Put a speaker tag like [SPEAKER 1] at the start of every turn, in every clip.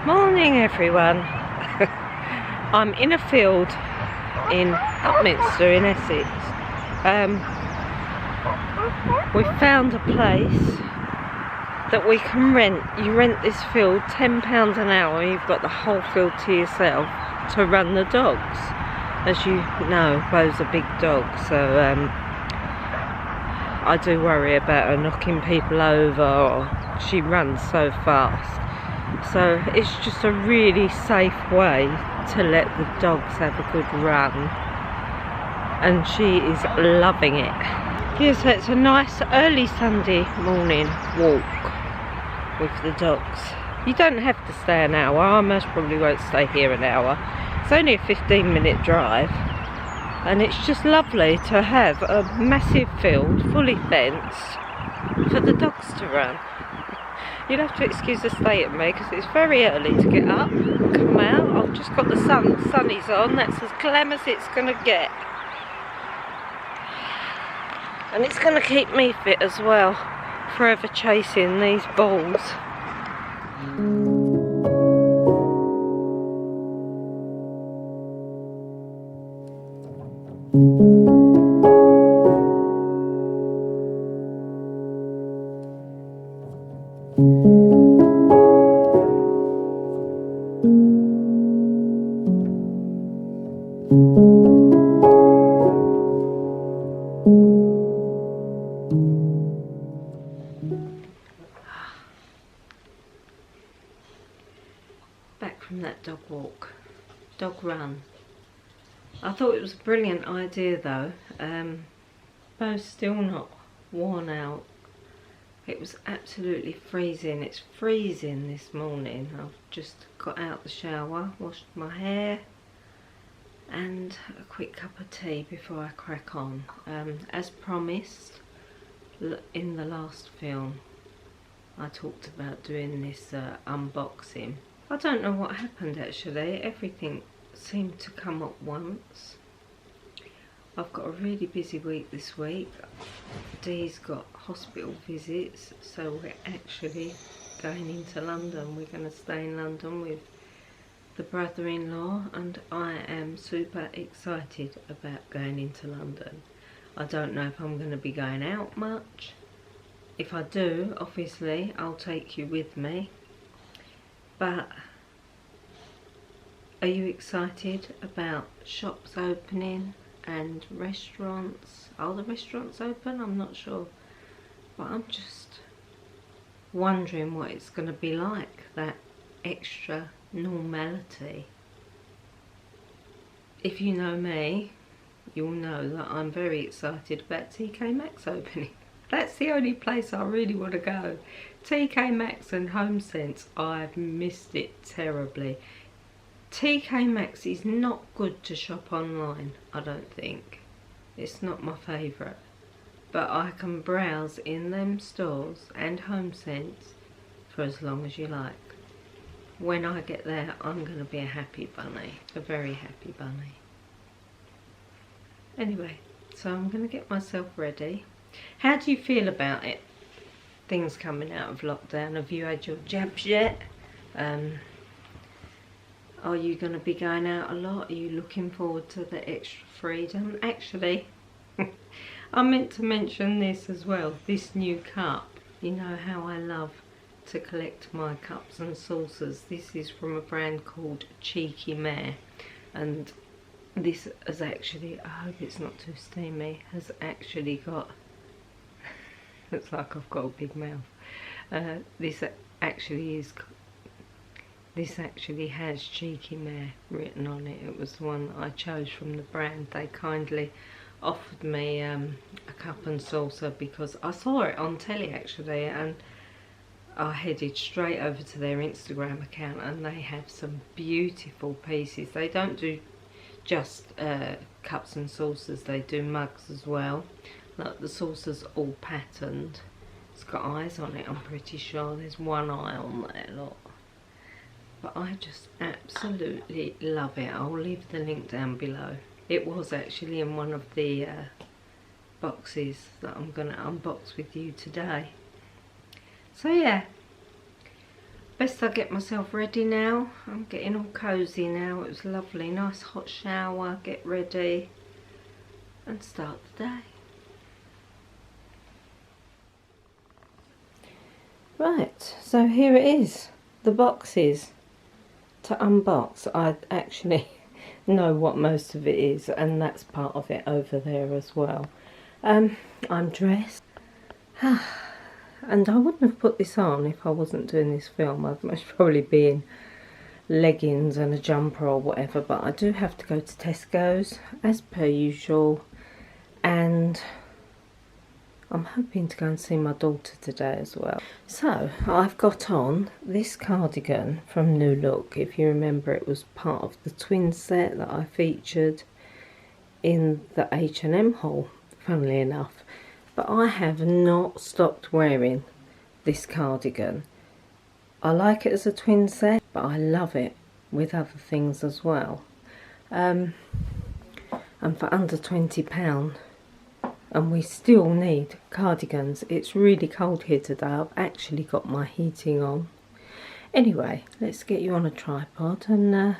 [SPEAKER 1] Morning everyone. I'm in a field in Upminster in Essex. We found a place that we can rent. You rent this field £10 an hour, you've got the whole field to yourself to run the dogs. As you know, Bo's a big dog, so I do worry about her knocking people over, or she runs so fast. So it's just a really safe way to let the dogs have a good run, and she is loving it. Yeah, so it's a nice early Sunday morning walk with the dogs. You don't have to stay an hour. I most probably won't stay here an hour. It's only a 15-minute drive, and it's just lovely to have a massive field fully fenced for the dogs to run. You'll have to excuse the state of me because it's very early to get up and come out. I've just got the sunnies on. That's as glam as it's going to get. And it's going to keep me fit as well. Forever chasing these balls. Back from that dog walk, dog run. I thought it was a brilliant idea though. Bo's still not worn out. It was absolutely freezing. It's freezing this morning. I've just got out the shower, washed my hair, and a quick cup of tea before I crack on. As promised in the last film, I talked about doing this unboxing. I don't know what happened actually. Everything seemed to come at once. I've got a really busy week this week. Dee's got hospital visits, so we're actually going into London. We're going to stay in London with the brother-in-law, and I am super excited about going into London. I don't know if I'm going to be going out much. If I do, obviously I'll take you with me. But are you excited about shops opening and restaurants? Are the restaurants open? I'm not sure, but I'm just wondering what it's going to be like, that extra normality. If you know me, you'll know that I'm very excited about TK Maxx opening. That's the only place I really want to go. TK Maxx and HomeSense, I've missed it terribly. TK Maxx is not good to shop online, I don't think. It's not my favourite. But I can browse in them stores and HomeSense for as long as you like. When I get there, I'm going to be a happy bunny. A very happy bunny. Anyway, so I'm going to get myself ready. How do you feel about it? Things coming out of lockdown. Have you had your jabs yet? Are you going to be going out a lot? Are you looking forward to the extra freedom? Actually, I meant to mention this as well. This new cup. You know how I love to collect my cups and saucers. This is from a brand called Cheeky Mare. And this has actually, I hope it's not too steamy, has actually got... looks like I've got a big mouth. This actually has Cheeky Mare written on it. It was the one I chose from the brand. They kindly offered me a cup and saucer because I saw it on telly actually, and I headed straight over to their Instagram account, and they have some beautiful pieces. They don't do just cups and saucers, they do mugs as well. Look, the saucer's all patterned. It's got eyes on it, I'm pretty sure. There's one eye on there, look. But I just absolutely love it. I'll leave the link down below. It was actually in one of the boxes that I'm going to unbox with you today. So yeah, best I get myself ready now. I'm getting all cosy now. It was lovely, nice hot shower, get ready and start the day. Right, so here it is, the boxes to unbox. I actually know what most of it is, and that's part of it over there as well. I'm dressed. And I wouldn't have put this on if I wasn't doing this film. I'd most probably be in leggings and a jumper or whatever, but I do have to go to Tesco's as per usual, and I'm hoping to go and see my daughter today as well. So I've got on this cardigan from New Look. If you remember, it was part of the twin set that I featured in the H&M haul, funnily enough. But I have not stopped wearing this cardigan. I like it as a twin set, but I love it with other things as well. And for under £20, and we still need cardigans. It's really cold here today. I've actually got my heating on. Anyway, let's get you on a tripod and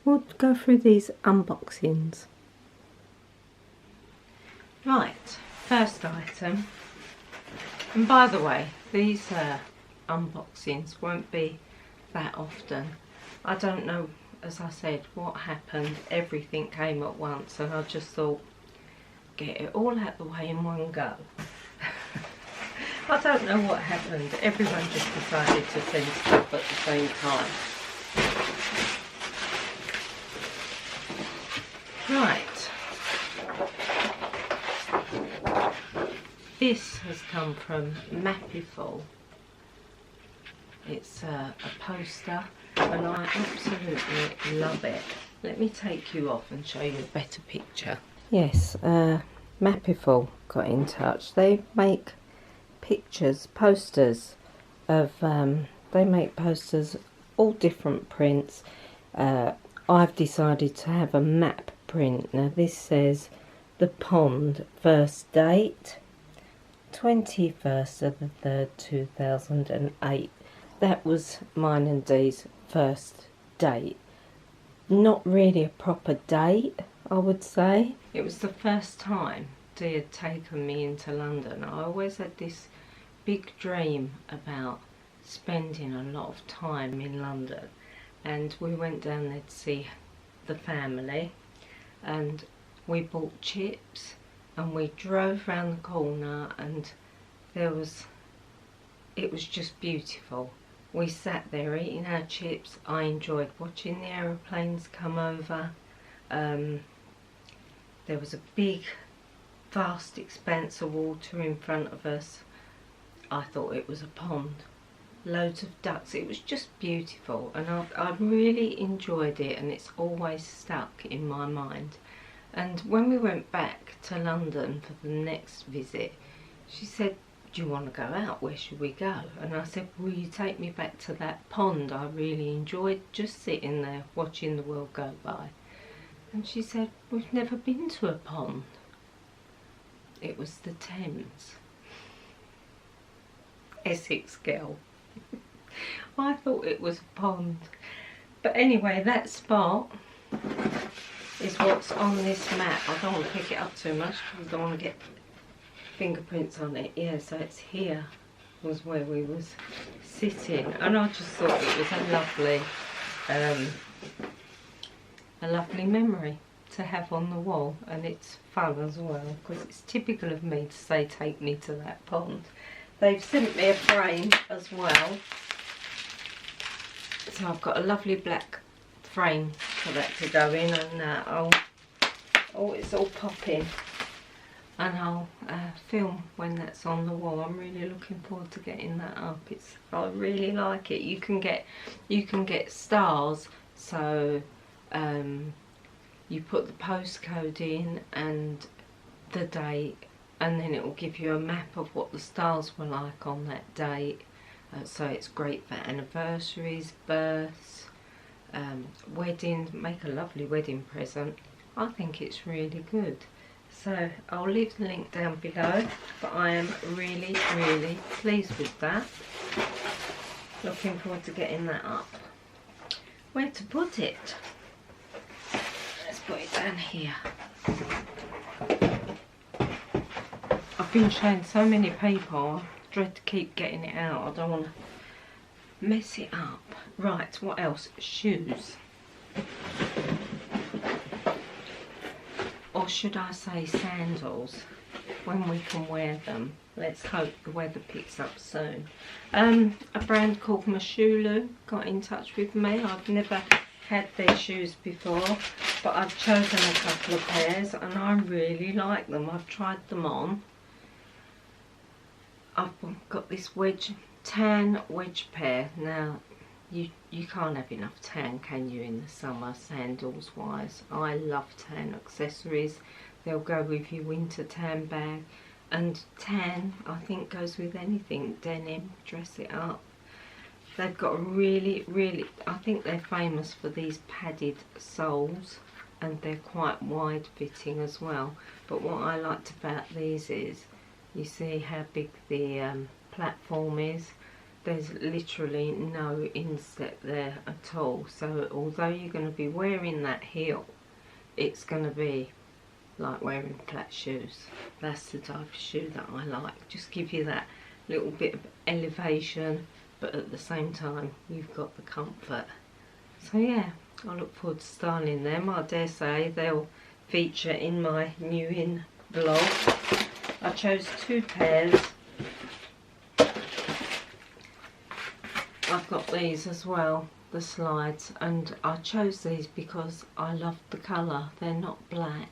[SPEAKER 1] we'll go through these unboxings. Right. First item, and by the way, these unboxings won't be that often. I don't know, as I said, what happened. Everything came at once and I just thought, get it all out the way in one go. I don't know what happened. Everyone just decided to send stuff at the same time. Right. This has come from Mapiful. It's a poster and I absolutely love it. Let me take you off and show you a better picture. Yes, Mapiful got in touch. They make pictures, posters of, they make posters, all different prints. I've decided to have a map print. Now this says The Pond, first date 21st of the 3rd 2008. That was mine and Dee's first date. Not really a proper date, I would say. It was the first time Dee had taken me into London. I always had this big dream about spending a lot of time in London, and we went down there to see the family and we bought chips. And we drove round the corner and it was just beautiful. We sat there eating our chips. I enjoyed watching the aeroplanes come over. There was a big, vast expanse of water in front of us. I thought it was a pond. Loads of ducks. It was just beautiful and I really enjoyed it, and it's always stuck in my mind. And when we went back to London for the next visit, she said, do you want to go out? Where should we go? And I said, will you take me back to that pond? I really enjoyed just sitting there watching the world go by. And she said, we've never been to a pond. It was the Thames. Essex girl. I thought it was a pond. But anyway, that spot is what's on this map. I don't want to pick it up too much because I don't want to get fingerprints on it. Yeah, so it's here was where we was sitting, and I just thought it was a lovely memory to have on the wall, and it's fun as well because it's typical of me to say take me to that pond. They've sent me a frame as well, so I've got a lovely black frame for that to go in, and it's all popping, and I'll film when that's on the wall. I'm really looking forward to getting that up. I really like it. You can get stars, so you put the postcode in and the date, and then it will give you a map of what the stars were like on that date. So it's great for anniversaries, births, weddings. Make a lovely wedding present. I think it's really good. So I'll leave the link down below, but I am really pleased with that. Looking forward to getting that up. Where to put it? Let's put it down here. I've been showing so many people, I dread to keep getting it out. I don't want to mess it up. Right, what else? Shoes. Or should I say sandals, when we can wear them. Let's hope the weather picks up soon. A brand called Moshulu got in touch with me. I've never had their shoes before, but I've chosen a couple of pairs and I really like them. I've tried them on. I've got this tan wedge pair. Now, you can't have enough tan, can you, in the summer, sandals wise. I love tan accessories. They'll go with your winter tan bag. And tan, I think, goes with anything. Denim, dress it up. They've got really, I think they're famous for these padded soles. And they're quite wide fitting as well. But what I liked about these is, you see how big the platform is. There's literally no instep there at all. So although you're going to be wearing that heel, it's going to be like wearing flat shoes. That's the type of shoe that I like. Just give you that little bit of elevation, but at the same time you've got the comfort. So yeah, I look forward to styling them. I dare say they'll feature in my new in vlog. I chose 2 pairs. I've got these as well, the slides, and I chose these because I love the colour. They're not black,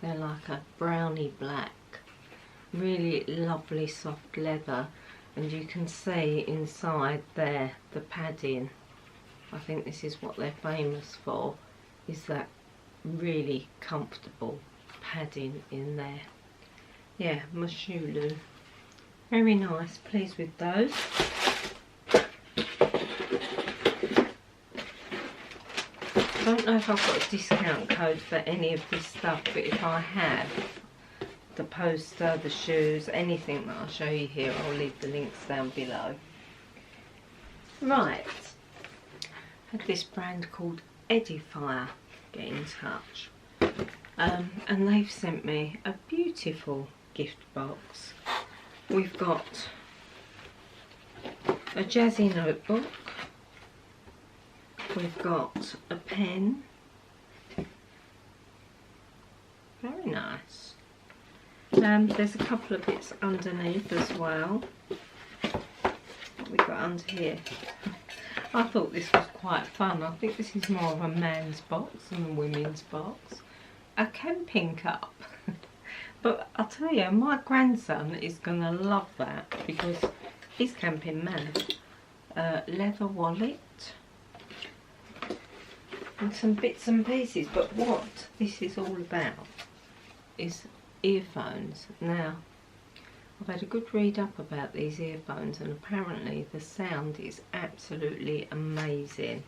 [SPEAKER 1] they're like a browny black. Really lovely soft leather, and you can see inside there the padding. I think this is what they're famous for, is that really comfortable padding in there. Yeah, Moshulu. Very nice, pleased with those. I don't know if I've got a discount code for any of this stuff, but if I have, the poster, the shoes, anything that I'll show you here, I'll leave the links down below. Right, I had this brand called Edifier get in touch, and they've sent me a beautiful gift box. We've got a jazzy notebook. We've got a pen. Very nice. There's a couple of bits underneath as well. What we got under here? I thought this was quite fun. I think this is more of a man's box than a women's box. A camping cup. But I'll tell you, my grandson is going to love that because he's camping mad. Leather wallet. And some bits and pieces, but what this is all about is earphones. Now, I've had a good read up about these earphones, and apparently the sound is absolutely amazing,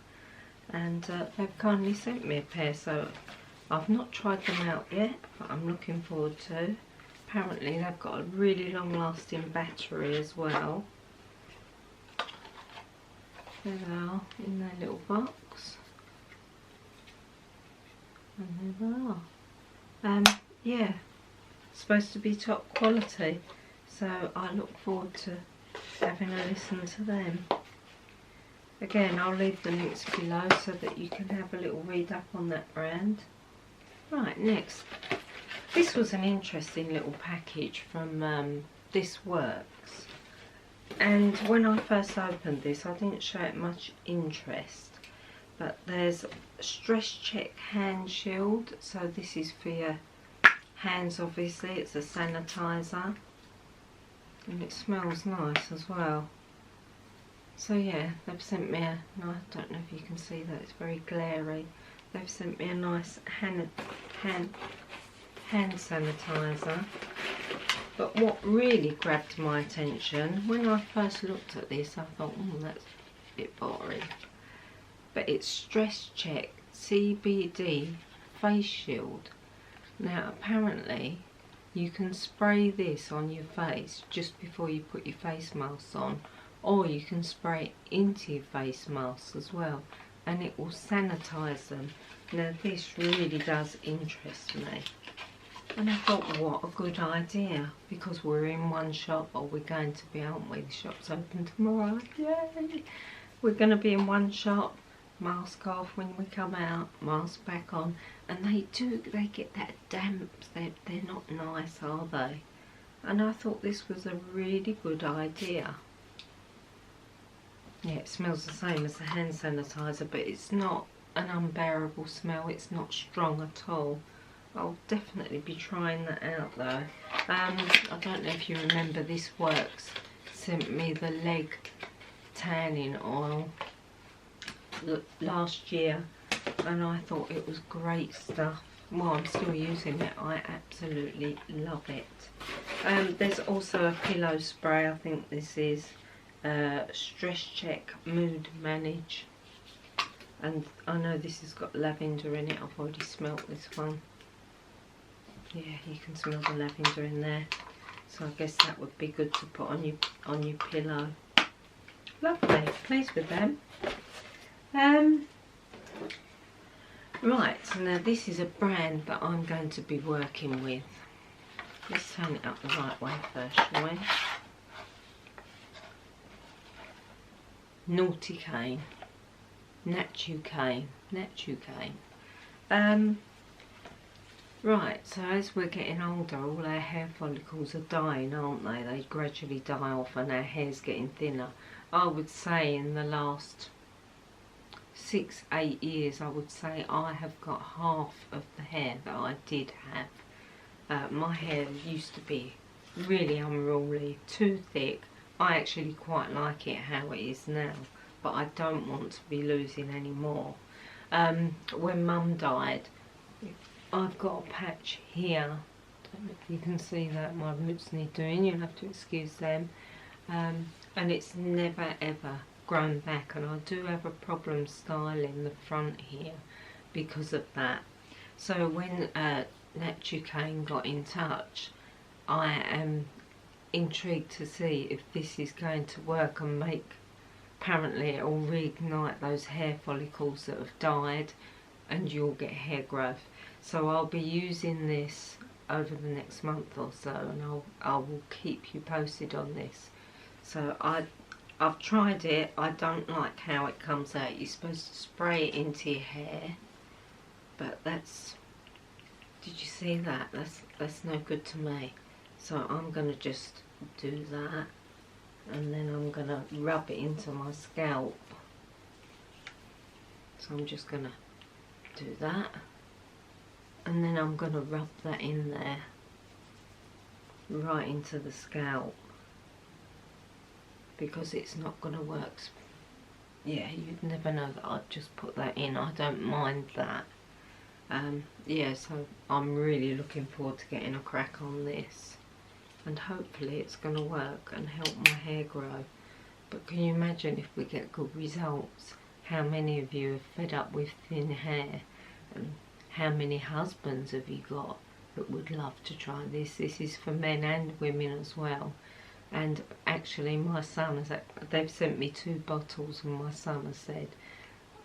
[SPEAKER 1] and they've kindly sent me a pair, so I've not tried them out yet, but I'm looking forward to. Apparently they've got a really long lasting battery as well. There they are in their little box. And there they are. Yeah, supposed to be top quality, so I look forward to having a listen to them. Again, I'll leave the links below so that you can have a little read up on that brand. Right, next. This was an interesting little package from This Works. And when I first opened this, I didn't show it much interest. But there's a stress check hand shield, so this is for your hands obviously. It's a sanitizer and it smells nice as well. So yeah, they've sent me a, I don't know if you can see that, it's very glary. They've sent me a nice hand sanitizer. But what really grabbed my attention, when I first looked at this, I thought, that's a bit boring. But it's Stress Check CBD face shield. Now apparently you can spray this on your face just before you put your face mask on, or you can spray it into your face masks as well, and it will sanitize them. Now this really does interest me, and I thought, what a good idea, because we're in one shop, or we're going to be, aren't we? The shop's open tomorrow. Yay! We're going to be in one shop. Mask off when we come out, mask back on, and they get that damp. They're not nice, are they? And I thought this was a really good idea. Yeah, it smells the same as the hand sanitizer, but it's not an unbearable smell. It's not strong at all. I'll definitely be trying that out though. I don't know if you remember, This Works sent me the leg tanning oil last year, and I thought it was great stuff. Well, I'm still using it. I absolutely love it. There's also a pillow spray. I think this is Stress Check Mood Manage, and I know this has got lavender in it. I've already smelt this one. Yeah, you can smell the lavender in there, so I guess that would be good to put on your pillow. Lovely, pleased with them. Right, so now this is a brand that I'm going to be working with. Let's turn it up the right way first, shall we? Naughty Cane. Natu Cane. Right, so as we're getting older, all our hair follicles are dying, aren't they? They gradually die off and our hair's getting thinner. I would say in the last 6-8 years, I would say I have got half of the hair that I did have. My hair used to be really unruly, too thick. I actually quite like it how it is now, but I don't want to be losing any more. When Mum died, I've got a patch here. I don't know if you can see that, my roots need doing, you'll have to excuse them. And it's never ever grown back, and I do have a problem styling the front here because of that. So when Natu Cane got in touch, I am intrigued to see if this is going to work and make, apparently it will reignite those hair follicles that have died and you'll get hair growth. So I'll be using this over the next month or so, and I will keep you posted on this. So I've tried it. I don't like how it comes out. You're supposed to spray it into your hair, but that's, did you see that? That's no good to me. So I'm going to just do that, and then I'm going to rub it into my scalp. So I'm just going to do that, and then I'm going to rub that in there, right into the scalp, because it's not going to work. Yeah, you'd never know that I'd just put that in. I don't mind that. Yeah, so I'm really looking forward to getting a crack on this, and hopefully it's going to work and help my hair grow. But can you imagine if we get good results? How many of you are fed up with thin hair, and how many husbands have you got that would love to try this? This is for men and women as well. And actually my son has, they've sent me 2 bottles, and my son has said,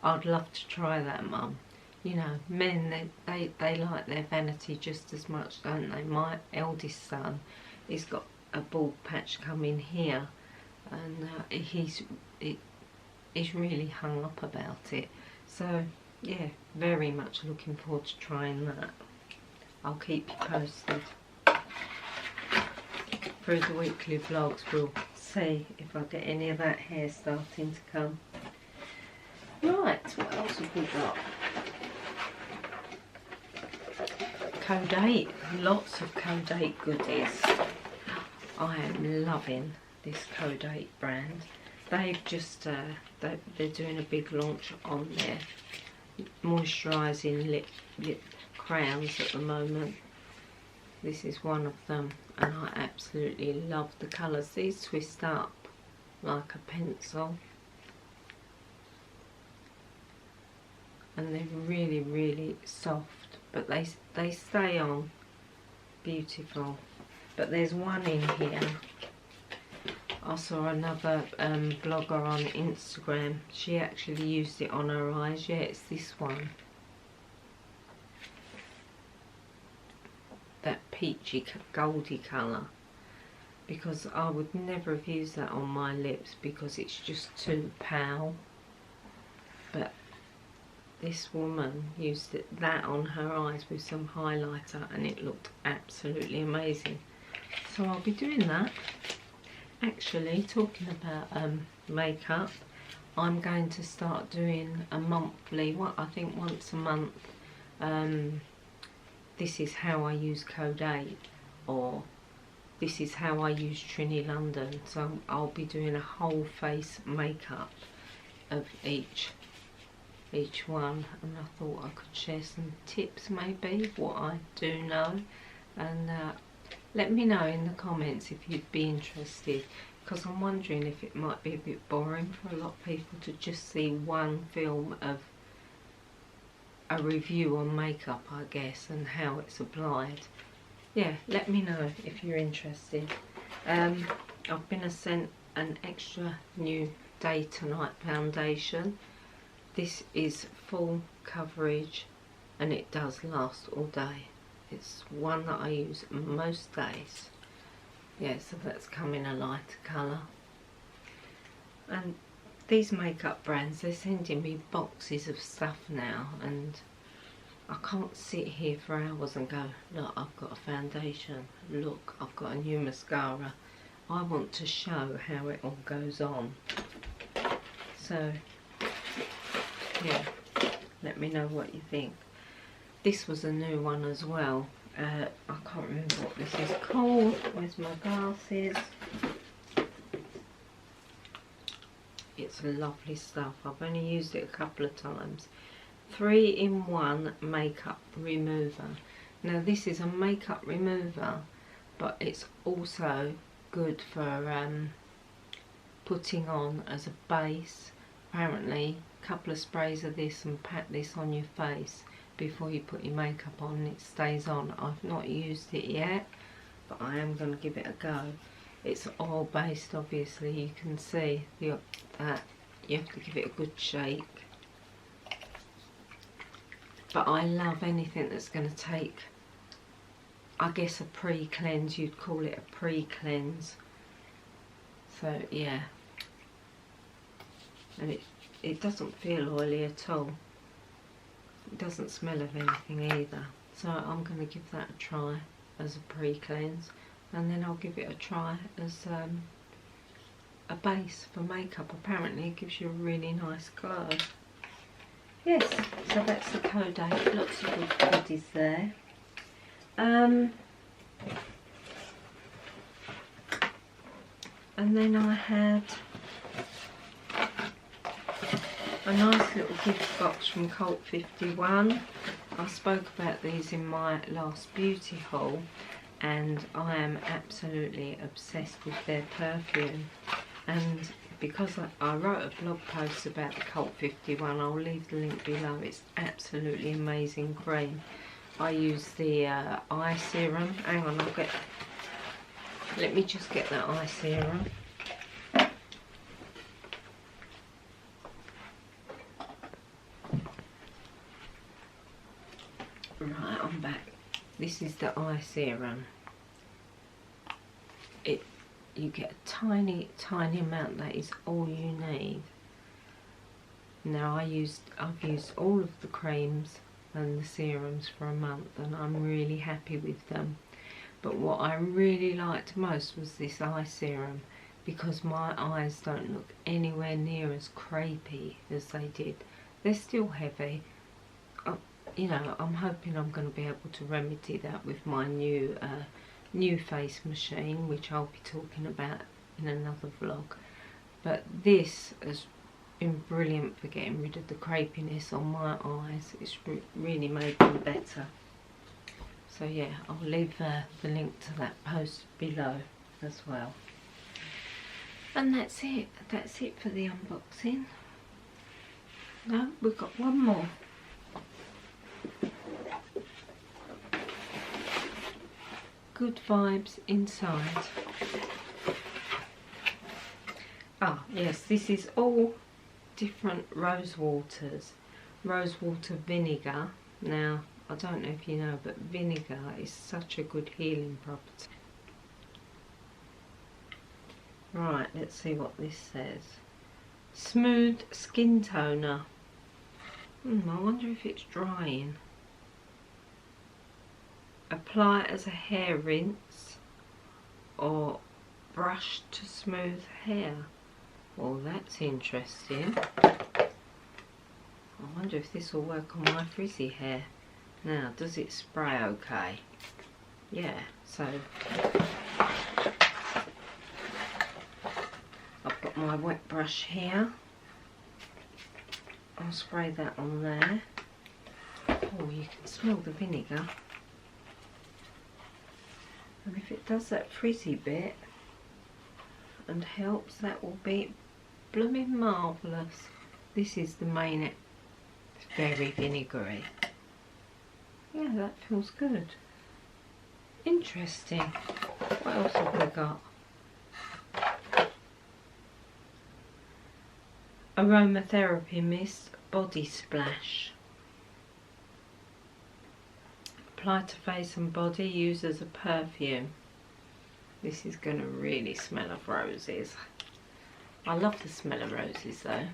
[SPEAKER 1] I'd love to try that, Mum. You know, men, they like their vanity just as much, don't they? My eldest son, he's got a bald patch coming here, and he's really hung up about it. So yeah, very much looking forward to trying that. I'll keep you posted. Through the weekly vlogs, we'll see if I get any of that hair starting to come. Right, what else have we got? Code8, lots of Code8 goodies. I am loving this Code8 brand. They've just, they're doing a big launch on their moisturising lip crowns at the moment. This is one of them, and I absolutely love the colours. These twist up like a pencil, and they're really, really soft, but they stay on beautiful. But there's one in here I saw another blogger on Instagram. She actually used it on her eyes. Yeah, it's this one. That peachy goldy colour. Because I would never have used that on my lips because it's just too pale. But this woman used that on her eyes with some highlighter and it looked absolutely amazing. So I'll be doing that. Actually, talking about makeup, I'm going to start doing a monthly, I think once a month, this is how I use Code 8, or this is how I use Trini London. So I'll be doing a whole face makeup of each one, and I thought I could share some tips maybe, what I do know, and let me know in the comments if you'd be interested, because I'm wondering if it might be a bit boring for a lot of people to just see one film of a review on makeup, I guess, and how it's applied. Yeah, let me know if you're interested. I've been sent an extra new Day to Night foundation. This is full coverage and it does last all day. It's one that I use most days. Yeah, so that's come in a lighter colour. And these makeup brands, they're sending me boxes of stuff now, and I can't sit here for hours and go, look, I've got a foundation, look, I've got a new mascara. I want to show how it all goes on. So yeah, let me know what you think. This was a new one as well. I can't remember what this is called. Where's my glasses? It's lovely stuff. I've only used it a couple of times. 3-in-1 makeup remover. Now this is a makeup remover, but it's also good for putting on as a base. Apparently a couple of sprays of this and pat this on your face before you put your makeup on and it stays on. I've not used it yet, but I am going to give it a go. It's oil based, obviously. You can see that you have to give it a good shake. But I love anything that's going to take, I guess, a pre-cleanse. You'd call it a pre-cleanse. So yeah, and it doesn't feel oily at all. It doesn't smell of anything either. So I'm going to give that a try as a pre-cleanse, and then I'll give it a try as a base for makeup. Apparently it gives you a really nice glow. Yes, so that's the Code 8. Lots of good goodies there. And then I had a nice little gift box from Cult 51. I spoke about these in my last beauty haul, and I am absolutely obsessed with their perfume. And because I wrote a blog post about the Cult 51, I'll leave the link below. It's absolutely amazing cream. I use the eye serum. Hang on, let me just get that eye serum. Right, I'm back. This is the eye serum. You get a tiny amount. That is all you need. Now I've used all of the creams and the serums for a month, and I'm really happy with them. But what I really liked most was this eye serum, because my eyes don't look anywhere near as crepey as they did. They're still heavy. You know, I'm hoping I'm going to be able to remedy that with my new face machine, which I'll be talking about in another vlog. But this has been brilliant for getting rid of the crepiness on my eyes. It's really made them better. So yeah, I'll leave the link to that post below as well. And that's it for the unboxing. No, we've got one more. Good vibes inside. Ah, yes, this is all different rose waters. Rose water vinegar. Now, I don't know if you know, but vinegar is such a good healing property. Right, let's see what this says. Smooth skin toner. I wonder if it's drying. Apply as a hair rinse or brush to smooth hair. Well, that's interesting. I wonder if this will work on my frizzy hair. Now, does it spray okay? Yeah, so I've got my wet brush here. I'll spray that on there. Oh, you can smell the vinegar. And if it does that frizzy bit and helps, that will be blooming marvellous. This is the main, it's very vinegary. Yeah, that feels good. Interesting. What else have we got? Aromatherapy mist body splash. Apply to face and body, use as a perfume. This is going to really smell of roses. I love the smell of roses though.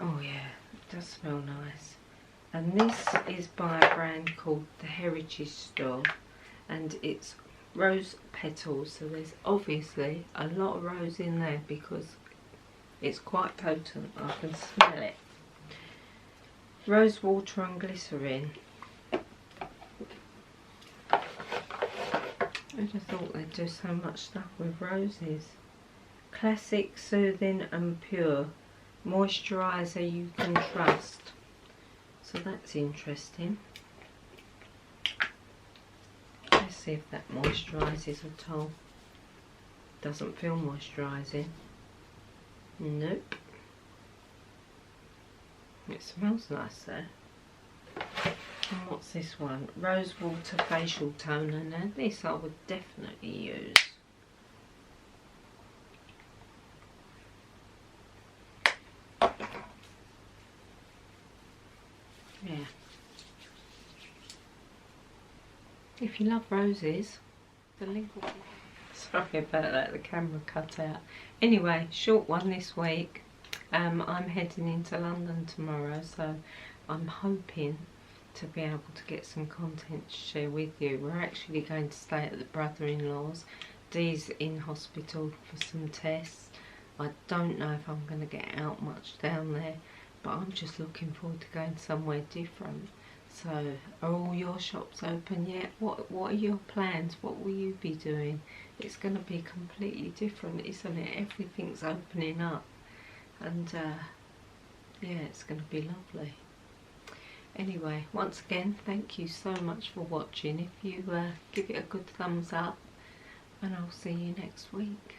[SPEAKER 1] Oh yeah, it does smell nice. And this is by a brand called the Heritage Store, and it's rose petals, so there's obviously a lot of rose in there because it's quite potent. I can smell it. Rose water and glycerin. I just thought they'd do so much stuff with roses. Classic, soothing and pure. Moisturiser you can trust. So that's interesting. Let's see if that moisturises at all. Doesn't feel moisturising. Nope. It smells nice though. And what's this one? Rose water facial toner. Now this I would definitely use. Yeah. If you love roses, the link will be... Sorry about that, the camera cut out. Anyway, short one this week. I'm heading into London tomorrow, so I'm hoping to be able to get some content to share with you. We're actually going to stay at the brother-in-law's. Dee's in hospital for some tests. I don't know if I'm going to get out much down there, but I'm just looking forward to going somewhere different. So, are all your shops open yet? What are your plans? What will you be doing? It's going to be completely different, isn't it? Everything's opening up. And yeah, it's going to be lovely. Anyway, once again, thank you so much for watching. If you give it a good thumbs up, and I'll see you next week.